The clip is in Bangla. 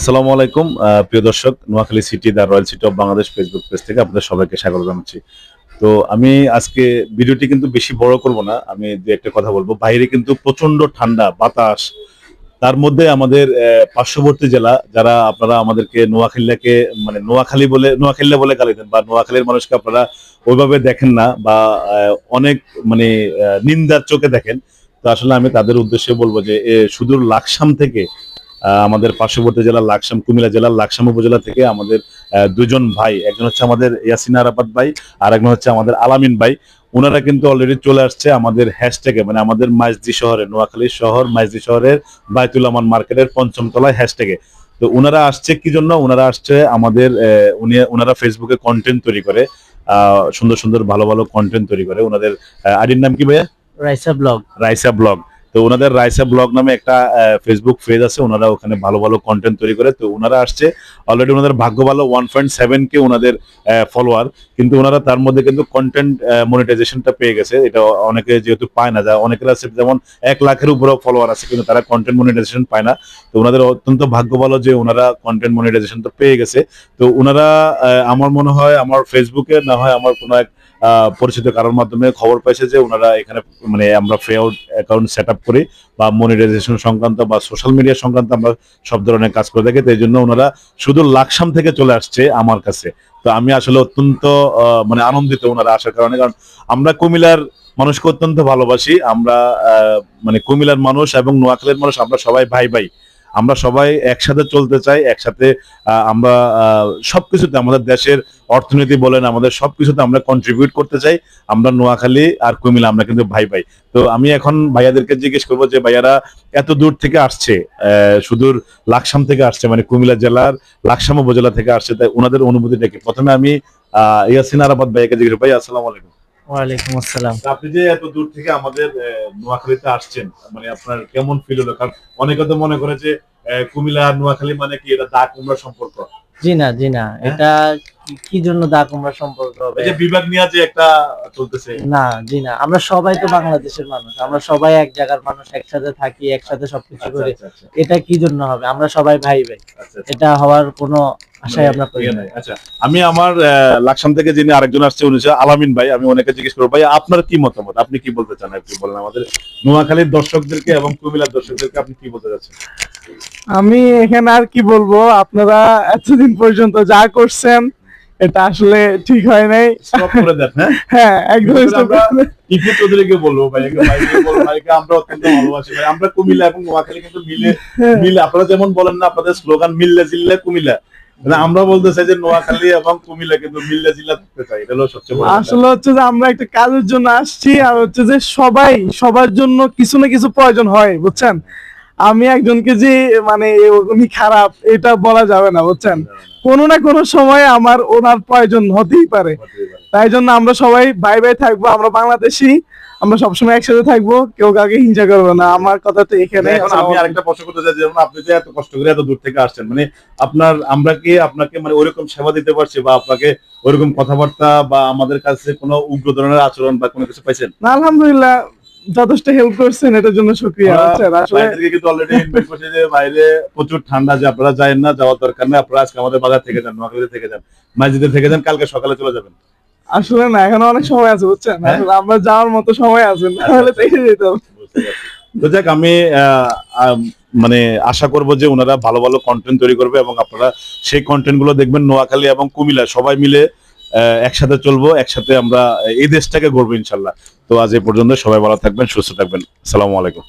আসসালামু আলাইকুম প্রিয় দর্শক, Noakhali city the royal city of Bangladesh Facebook page থেকে আপনাদের সবাইকে স্বাগত জানাচ্ছি। তো আমি আজকে ভিডিওটি কিন্তু বেশি বড় করব না, আমি দু একটা কথা বলবো। বাইরে কিন্তু প্রচন্ড ঠান্ডা বাতাস, তার মধ্যে আমাদের পার্শ্ববর্তী জেলা যারা আপনারা আমাদেরকে নোয়াখালীকে মানে নোয়াখালী বলে গালি দেন বা নোয়াখালীর মানুষকে আপনারা ওইভাবে দেখেন না বা অনেক মানে নিন্দার চোখে দেখেন। তো আসলে আমি তাদের উদ্দেশ্যে বলবো যে সুদূর লাকসাম থেকে আমাদের পার্শ্ববর্তী জেলা লাকসাম, কুমিল্লা জেলার লাকসাম উপজেলা থেকে আমাদের দুজন ভাই, একজন হচ্ছে আমাদের ইয়াসিন আরাফাত ভাই আর একজন হচ্ছে আমাদের আলামিন ভাই। ওনারা কিন্তু অলরেডি চলে আসছে আমাদের হ্যাশট্যাগে, মানে আমাদের মাইজদি শহরে, নোয়াখালী শহর মাইজদি শহরের বাইতুল আমান মার্কেটের ৫ম তলায় হ্যাশট্যাগে। তো ওনারা আসছে কি জন্য? ওনারা আসছে আমাদের ওনারা ফেসবুকে কন্টেন্ট তৈরি করে, সুন্দর সুন্দর ভালো ভালো কন্টেন্ট তৈরি করে। ওনাদের আইডির নাম কি ভাইয়া? রাইসা ব্লগ। তো ওনাদের রাইসা ব্লগ নামে একটা ফেসবুক পেজ আছে, ওনারা ওখানে ভালো ভালো কন্টেন্ট তৈরি করে। তো ওনারা আসছে, অলরেডি ওনাদের ভাগ্য ভালো 1.7K ওনাদের ফলোয়ার, কিন্তু ওনারা তার মধ্যে কিন্তু কন্টেন্ট মনিটাইজেশনটা পেয়ে গেছে। এটা অনেকে যেহেতু পায় না, যা অনেকের আছে যেমন 1 লাখের উপরেও ফলোয়ার আছে কিন্তু তারা কন্টেন্ট মনিটাইজেশন পায় না। তো ওনাদের অত্যন্ত ভাগ্য ভালো যে ওনারা কন্টেন্ট মনিটাইজেশনটা পেয়ে গেছে। তো ওনারা আমার মনে হয় আমার ফেসবুকে না হয় আমার কোনো এক পরিচিত কারোর মাধ্যমে খবর পাইছে যে ওনারা এখানে মানে আমরা ফেয়ার অ্যাকাউন্ট সেট আপ করি বা মনিটাইজেশন সংক্রান্ত বা সোশ্যাল মিডিয়া সংক্রান্ত আমরা সব ধরনের কাজ করে থাকি। তো এই জন্য ওনারা শুধু লাকসাম থেকে চলে আসছে আমার কাছে। তো আমি আসলে অত্যন্ত মানে আনন্দিত ওনারা আসার কারণে, কারণ আমরা কুমিল্লার মানুষকে অত্যন্ত ভালোবাসি। আমরা মানে কুমিল্লার মানুষ এবং নোয়াখালীর মানুষ আমরা সবাই ভাই ভাই, আমরা সবাই একসাথে চলতে চাই, একসাথে আমরা সবকিছুতে আমাদের দেশের অর্থনীতি বলেন, আমাদের সবকিছুতে আমরা কন্ট্রিবিউট করতে চাই। আমরা নোয়াখালী আর কুমিল্লা আমরা কিন্তু ভাই ভাই। তো আমি এখন ভাইয়াদেরকে জিজ্ঞেস করবো যে ভাইয়ারা এত দূর থেকে আসছে, সুদূর লাকসাম থেকে আসছে, মানে কুমিল্লা জেলার লাকসাম উপজেলা থেকে আসছে, তাই ওনাদের অনুভূতিটা কি? প্রথমে আমি ইয়াসিন আরাফাত ভাইয়াকে জিজ্ঞেস করবো। ভাই আসসালামু আলাইকুম। ওয়ালাইকুম আসসালাম। আপনি যে এত দূর থেকে আমাদের নোয়াখালীতে আসছেন, মানে আপনার কেমন ফিল হলো? কারণ অনেকে তো মনে করে যে কুমিল্লা আর নোয়াখালী মানে কি এটা দা কুমড়া সম্পর্ক। জি না, জি না, এটা কি জন্য দা কুমড়া সম্পর্ক হবে? এই যে বিভাগ নিয়ে যে একটা চলতেছে। না, জি না, আমরা সবাই তো বাংলাদেশের মানুষ, আমরা সবাই এক জায়গার মানুষ, একসাথে থাকি, একসাথে সবকিছু করি। এটা কি জন্য হবে? আমরা সবাই ভাই ভাই, এটা হওয়ার কোনো আশাই আমরা করি না। আচ্ছা, আমি আমার লাকসাম থেকে যিনি আরেকজন আসছে উনি হচ্ছে আলামিন ভাই। আমি ওনাকে জিজ্ঞেস করবো, ভাই আপনার কি মতামত, আপনি কি বলতে চান একটু বলেন আমাদের নোয়াখালীর দর্শকদেরকে এবং কুমিল্লার দর্শকদেরকে আপনি কি বলতে চাচ্ছেন? আমি এখানে আর কি বলবো, আপনারা এতদিন পর্যন্ত যা করছেন এটা আসলে ঠিক হয় নাই। স্টপ করে দেন। হ্যাঁ হ্যাঁ, একদম টিপু চৌধুরীকে বলবো, ভাইকে বলবো, ভাইকে আমরা অত্যন্ত ভালোবাসি ভাই। আমরা কুমিল্লা এবং নোয়াখালী কিন্তু মিলে আপনারা যেমন বলেন না আপনাদের স্লোগান মিল্লা জিল্লা কুমিল্লা, মানে আমরা বলতে চাই যে নোয়াখালী এবং কুমিল্লা কিন্তু মিল্লা জিল্লা থাকতে চাই। এটা হলো সবচেয়ে বড়। আসলে হচ্ছে যে আমরা একটা কাজের জন্য আসছি, আর হচ্ছে যে সবার জন্য কিছু না কিছু প্রয়োজন হয়, বুঝছেন? আমি একজনকে যে মানে উনি খারাপ এটা বলা যাবে না, বুঝছেন? কোনো না কোনো সময় আমার ওনার প্রয়োজন হতেই পারে। তাই জন্য আমরা সবাই ভাই ভাই থাকবো, আমরা বাংলাদেশি, আমরা সবসময় একসাথে থাকবো, কেউ কাউকে হিংসা করবে না। আমার কথা তো এখানে। এখন আমি আরেকটা প্রশ্ন করতে চাই, যেমন আপনি যে এত কষ্ট করে এত দূর থেকে আসছেন, মানে আমরা কি আপনাকে মানে ওইরকম সেবা দিতে পারছি বা আপনাকে ওইরকম কথাবার্তা বা আমাদের কাছে কোনো উগ্র ধরনের আচরণ বা কোনো কিছু পাইছেন? না, আলহামদুলিল্লাহ যথেষ্ট হেল্প করছেন, এটার জন্য শুকরিয়া। আসলে কিন্তু অলরেডি ইনভাইট করছে যে বাইরে প্রচুর ঠান্ডা, যে আপনারা যায়েন না, যাওয়ার দরকার নেই, আপনারা আজকে আমাদের বাজার থেকে যান, নোয়াখালীতে থেকে যান, মসজিদে থেকে যান, কালকে সকালে চলে যাবেন। আসলে না, এখন অনেক সময় আছে, বুঝছেন? আসলে আমরা যাওয়ার মতো সময় আছে, তাহলে থেকে যেতে হবে। তো যাক, আমি মানে আশা করব যে ওনারা ভালো ভালো কন্টেন্ট তৈরি করবে এবং আপনারা সেই কন্টেন্ট গুলো দেখবেন। নোয়াখালী এবং কুমিল্লা সবাই মিলে একসাথে চলবো, একসাথে আমরা এই দেশটাকে গড়বো ইনশাল্লাহ। তো আজ এই পর্যন্ত, সবাই ভালো থাকবেন, সুস্থ থাকবেন। আসসালামু আলাইকুম।